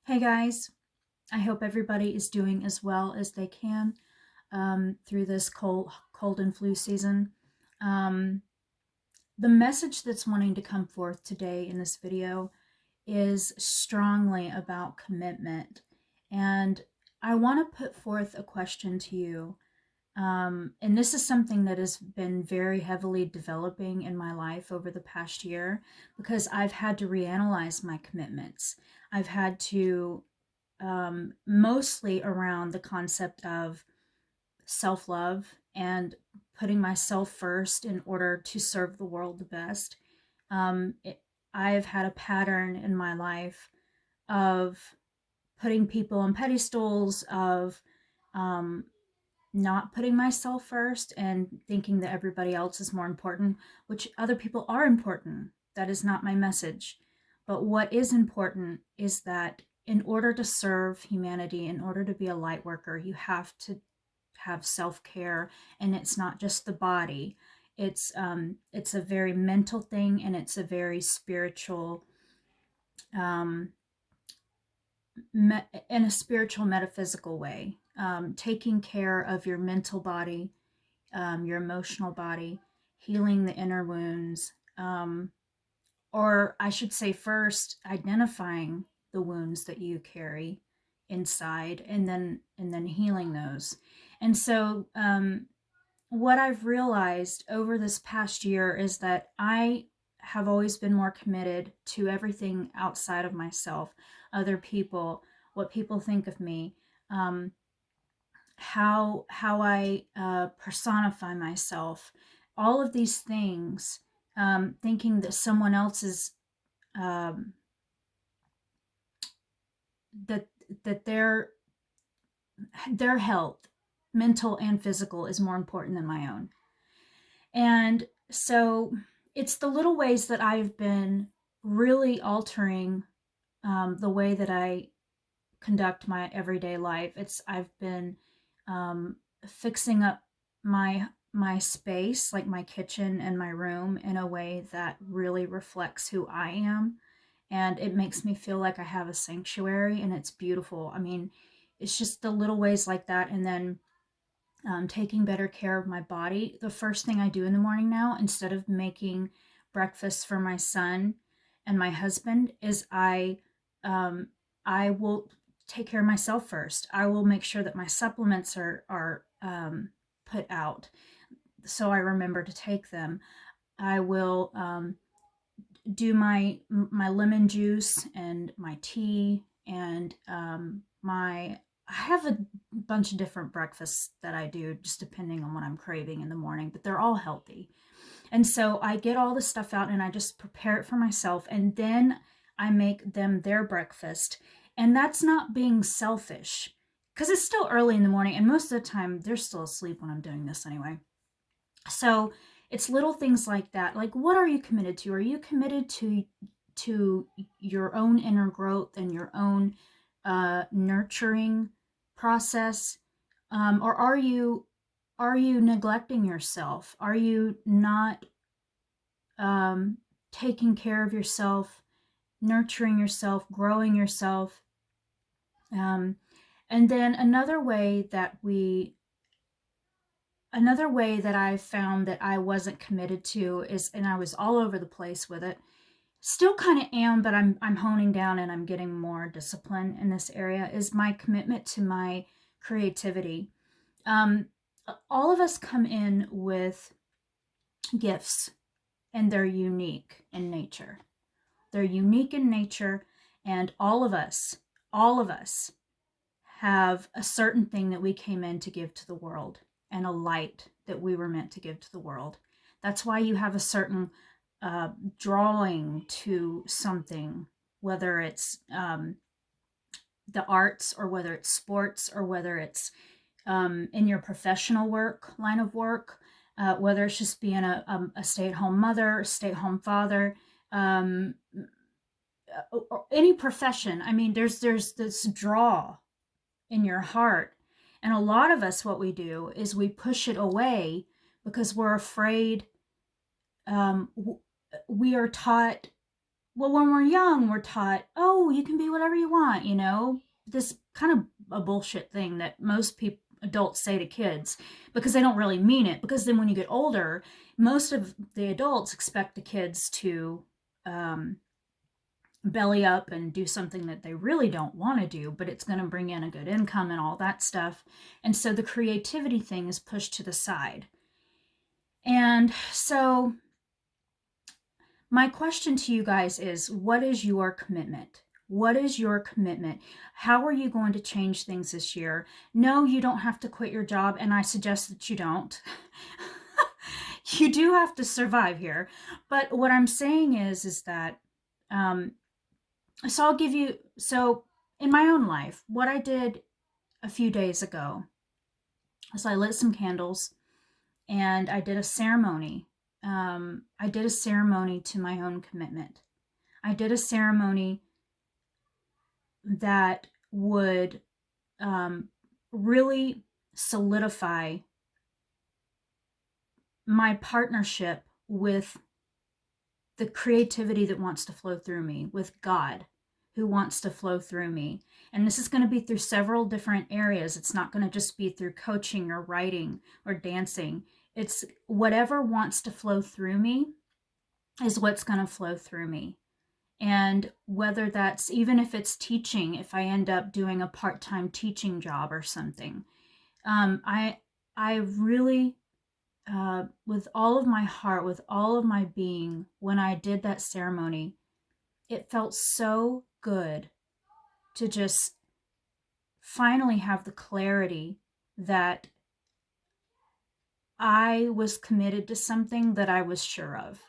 Hey guys, I hope everybody is doing as well as they can through this cold and flu season. Um, the message that's wanting to come forth today in this video is strongly about commitment. And I want to put forth a question to you. And this is something that has been very heavily developing in my life over the past year because I've had to reanalyze my commitments. I've had to mostly around the concept of self-love and putting myself first in order to serve the world the best. Um, it, I've had a pattern in my life of putting people on pedestals, of um, not putting myself first and thinking that everybody else is more important, which other people are important. That is not my message. But what is important is that in order to serve humanity, in order to be a light worker, you have to have self-care, and it's not just the body. It's a very mental thing, and it's a very spiritual um, in a spiritual metaphysical way, taking care of your mental body, your emotional body, healing the inner wounds, or I should say first identifying the wounds that you carry inside, and then healing those. And so what I've realized over this past year is that I have always been more committed to everything outside of myself, other people, what people think of me, um, how I personify myself, all of these things, thinking that someone else's um, that that their health, mental and physical, is more important than my own. And so it's the little ways that I've been really altering the way that I conduct my everyday life. I've been um, fixing up my space, like my kitchen and my room, in a way that really reflects who I am, and it makes me feel like I have a sanctuary, and it's beautiful. I mean, it's just the little ways like that. And then taking better care of my body. The first thing I do in the morning now, instead of making breakfast for my son and my husband, is um, I will take care of myself first. I will make sure that my supplements are put out, so I remember to take them. I will do my lemon juice and my tea, and my I have a bunch of different breakfasts that I do just depending on what I'm craving in the morning, but they're all healthy. And so I get all the stuff out and I just prepare it for myself, and then I make them their breakfast. And that's not being selfish, because it's still early in the morning and most of the time they're still asleep when I'm doing this anyway. So it's little things like that. Like, what are you committed to? Are you committed to your own inner growth and your own nurturing process, or are you neglecting yourself? Are you not um, taking care of yourself, nurturing yourself, growing yourself? Um, and then another way that I found that I wasn't committed to is, and I was all over the place with it, still kind of am, but I'm honing down and I'm getting more discipline in this area, is my commitment to my creativity. Um, all of us come in with gifts, and they're unique in nature. They're unique in nature, and all of us have a certain thing that we came in to give to the world, and a light that we were meant to give to the world. That's why you have a certain drawing to something, whether it's the arts, or whether it's sports, or whether it's in your professional line of work, whether it's just being a stay-at-home mother, stay-at-home father, um, or any profession. I mean, there's this draw in your heart. And a lot of us, what we do is we push it away because we're afraid. We are taught well, when we're young, we're taught, oh, you can be whatever you want, you know, this kind of a bullshit thing that most people, adults say to kids because they don't really mean it. Because then when you get older, most of the adults expect the kids to um, belly up and do something that they really don't want to do, but it's going to bring in a good income and all that stuff. And so the creativity thing is pushed to the side. And so my question to you guys is, what is your commitment? What is your commitment? How are you going to change things this year? No, you don't have to quit your job, and I suggest that you don't. You do have to survive here. But what I'm saying is that, so I'll give you, so in my own life, what I did a few days ago is I lit some candles and I did a ceremony. I did a ceremony to my own commitment. I did a ceremony that would really solidify my partnership with the creativity that wants to flow through me, with God who wants to flow through me. And this is going to be through several different areas. It's not going to just be through coaching or writing or dancing. It's whatever wants to flow through me is what's going to flow through me. And whether that's, even if it's teaching, if I end up doing a part-time teaching job or something, I really, with all of my heart, with all of my being, when I did that ceremony, it felt so good to just finally have the clarity that I was committed to something that I was sure of.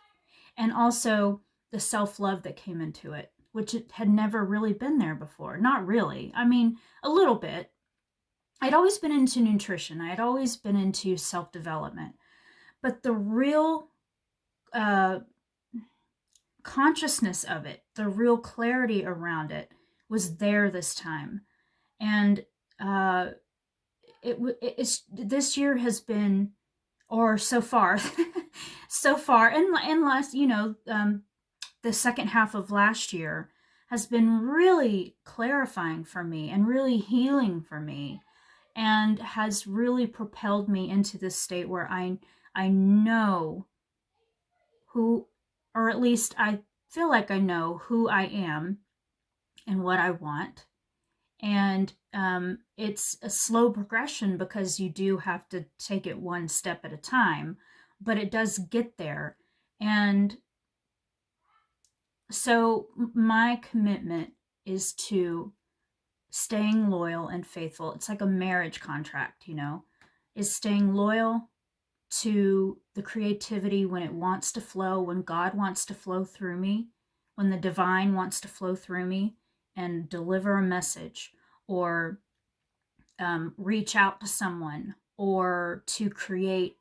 And also the self-love that came into it, which it had never really been there before. Not really. I mean, a little bit. I'd always been into nutrition. I had always been into self-development. But the real consciousness of it, the real clarity around it was there this time. And it's this year has been, or so far, and last, the second half of last year has been really clarifying for me and really healing for me, and has really propelled me into this state where I know who, or at least I feel like I know who I am and what I want. And it's a slow progression because you do have to take it one step at a time, but it does get there. And so my commitment is to staying loyal and faithful. It's like a marriage contract, is staying loyal to the creativity when it wants to flow, when God wants to flow through me, when the divine wants to flow through me and deliver a message, or reach out to someone, or to create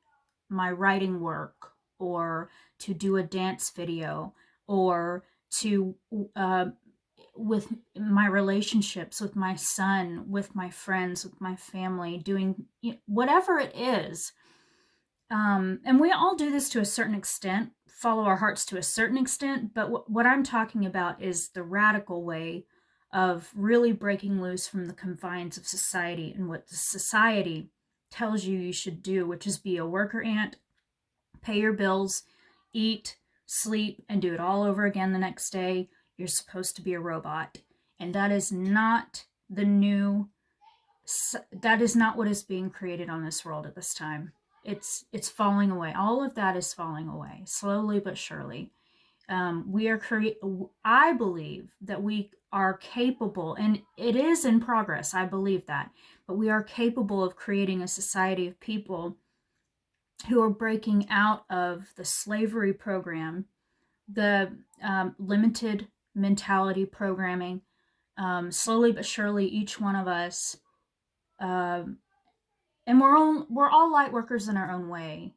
my writing work, or to do a dance video, or to with my relationships with my son, with my friends, with my family, doing whatever it is. And we all do this to a certain extent, follow our hearts to a certain extent, but what I'm talking about is the radical way of really breaking loose from the confines of society and what the society tells you should do, which is be a worker ant, pay your bills, eat, sleep, and do it all over again the next day. You're supposed to be a robot. And that is not that is not what is being created on this world at this time. It's falling away. All of that is falling away, slowly but surely. I believe that we are capable, and it is in progress, I believe that, but we are capable of creating a society of people who are breaking out of the slavery program, the limited mentality programming. Slowly but surely, each one of us, and we're all light workers in our own way.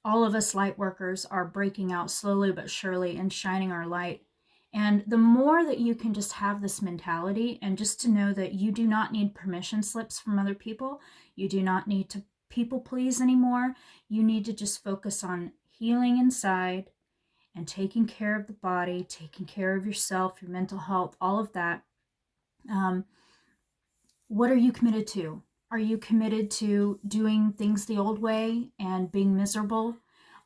All of us light workers are breaking out slowly but surely and shining our light. And the more that you can just have this mentality, and just to know that you do not need permission slips from other people, you do not need to people please anymore. You need to just focus on healing inside and taking care of the body, taking care of yourself, your mental health, all of that, what are you committed to? Are you committed to doing things the old way and being miserable?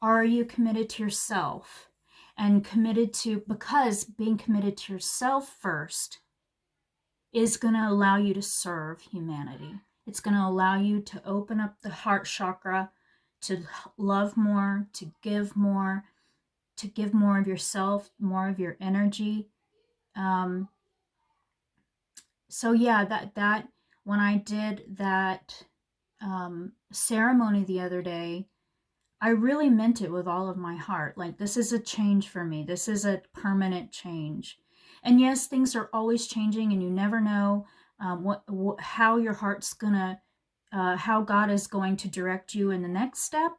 Or are you committed to yourself and committed to, because being committed to yourself first is going to allow you to serve humanity. It's going to allow you to open up the heart chakra, to love more, to give more of yourself, more of your energy. So yeah, that when I did that ceremony the other day, I really meant it with all of my heart. Like, this is a change for me. This is a permanent change. And yes, things are always changing, and you never know how your heart's gonna, how God is going to direct you in the next step.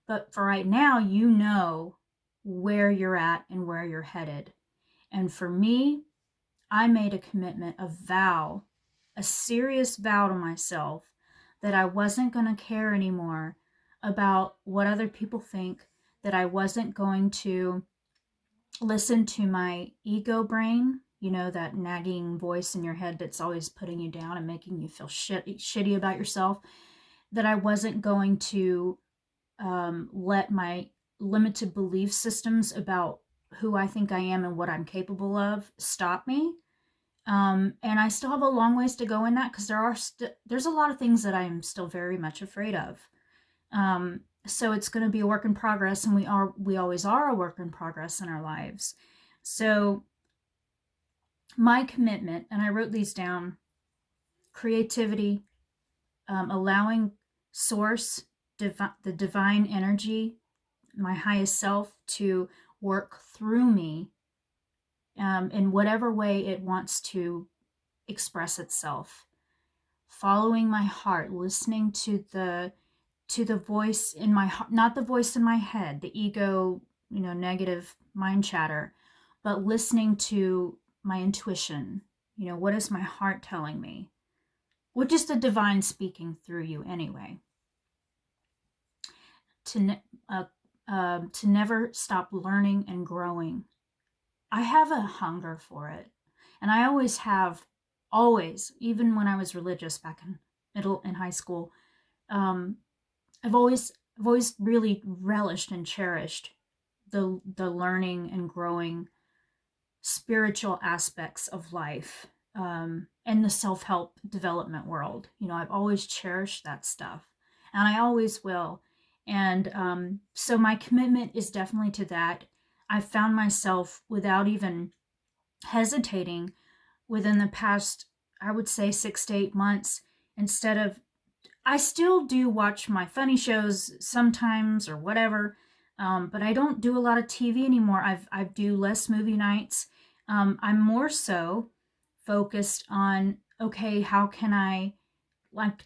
But for right now, you know where you're at and where you're headed. And for me, I made a commitment, a vow, a serious vow to myself that I wasn't going to care anymore about what other people think, that I wasn't going to listen to my ego brain, you know, that nagging voice in your head that's always putting you down and making you feel shitty about yourself, that I wasn't going to let my limited belief systems about who I think I am and what I'm capable of stop me. And I still have a long ways to go in that, because there's a lot of things that I am still very much afraid of. So it's going to be a work in progress, and we always are a work in progress in our lives. So my commitment, and I wrote these down: creativity, allowing source, the divine energy, my highest self, to work through me in whatever way it wants to express itself. Following my heart, listening to the voice in my heart, not the voice in my head, the ego, negative mind chatter, but listening to my intuition. What is my heart telling me? Which is the divine speaking through you anyway. To never stop learning and growing. I have a hunger for it, and I always have, even when I was religious back in middle and high school. I've always really relished and cherished the learning and growing spiritual aspects of life, and the self-help development world. I've always cherished that stuff, and I always will. And so my commitment is definitely to that. I found myself, without even hesitating, within the past, I would say 6 to 8 months, instead of, I still do watch my funny shows sometimes or whatever, but I don't do a lot of TV anymore. I do less movie nights. I'm more so focused on, okay, how can I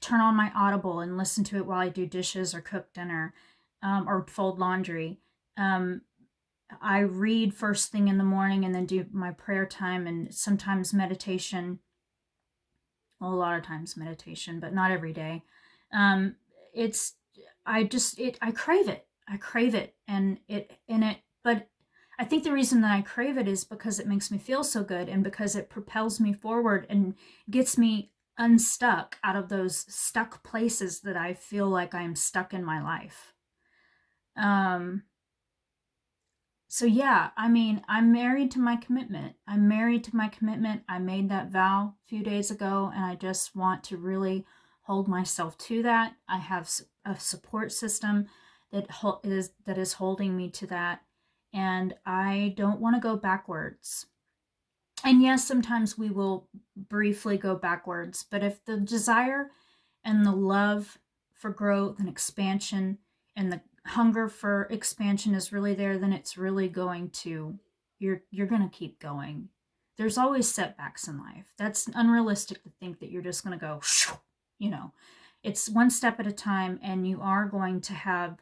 turn on my Audible and listen to it while I do dishes or cook dinner, or fold laundry. I read first thing in the morning and then do my prayer time, and sometimes meditation. Well, a lot of times meditation, but not every day. It's, I crave it. But I think the reason that I crave it is because it makes me feel so good, and because it propels me forward and gets me unstuck out of those stuck places that I feel like I'm stuck in my life. So yeah, I'm married to my commitment. I made that vow a few days ago, and I just want to really hold myself to that. I have a support system that is holding me to that, and I don't want to go backwards. And yes, sometimes we will briefly go backwards, but if the desire and the love for growth and expansion and the hunger for expansion is really there, then it's really going to, you're going to keep going. There's always setbacks in life. That's unrealistic to think that you're just going to go, it's one step at a time, and you are going to have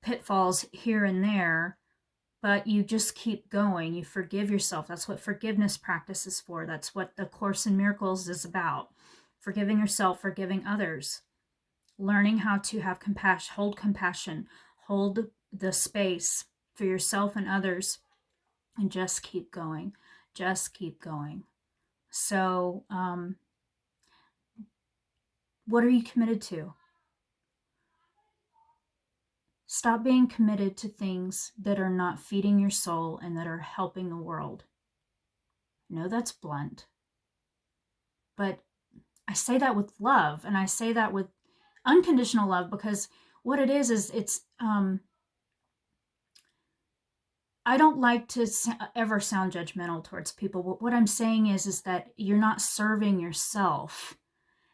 pitfalls here and there, but you just keep going. You forgive yourself. That's what forgiveness practice is for. That's what the Course in Miracles is about. Forgiving yourself, forgiving others, learning how to have compassion, hold the space for yourself and others, and just keep going. Just keep going. So, what are you committed to? Stop being committed to things that are not feeding your soul and that are helping the world. I know that's blunt, but I say that with love, and I say that with unconditional love, because what it is it's I don't like to ever sound judgmental towards people, but what I'm saying is that you're not serving yourself,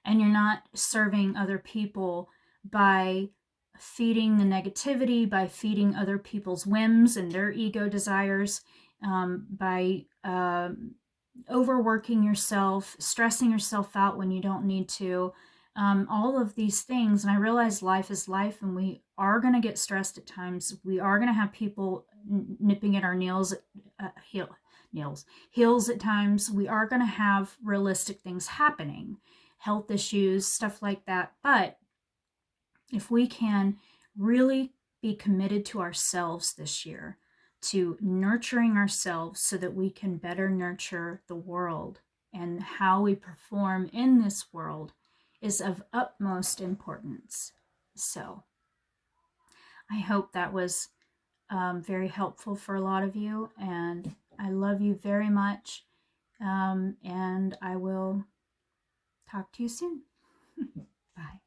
and you're not serving other people by feeding the negativity, by feeding other people's whims and their ego desires, by overworking yourself, stressing yourself out when you don't need to, all of these things. And I realize life is life, and we are going to get stressed at times. We are going to have people nipping at our heels at times. We are going to have realistic things happening, health issues, stuff like that. But if we can really be committed to ourselves this year, to nurturing ourselves so that we can better nurture the world, and how we perform in this world is of utmost importance. So I hope that was very helpful for a lot of you, and I love you very much, and I will talk to you soon. Bye.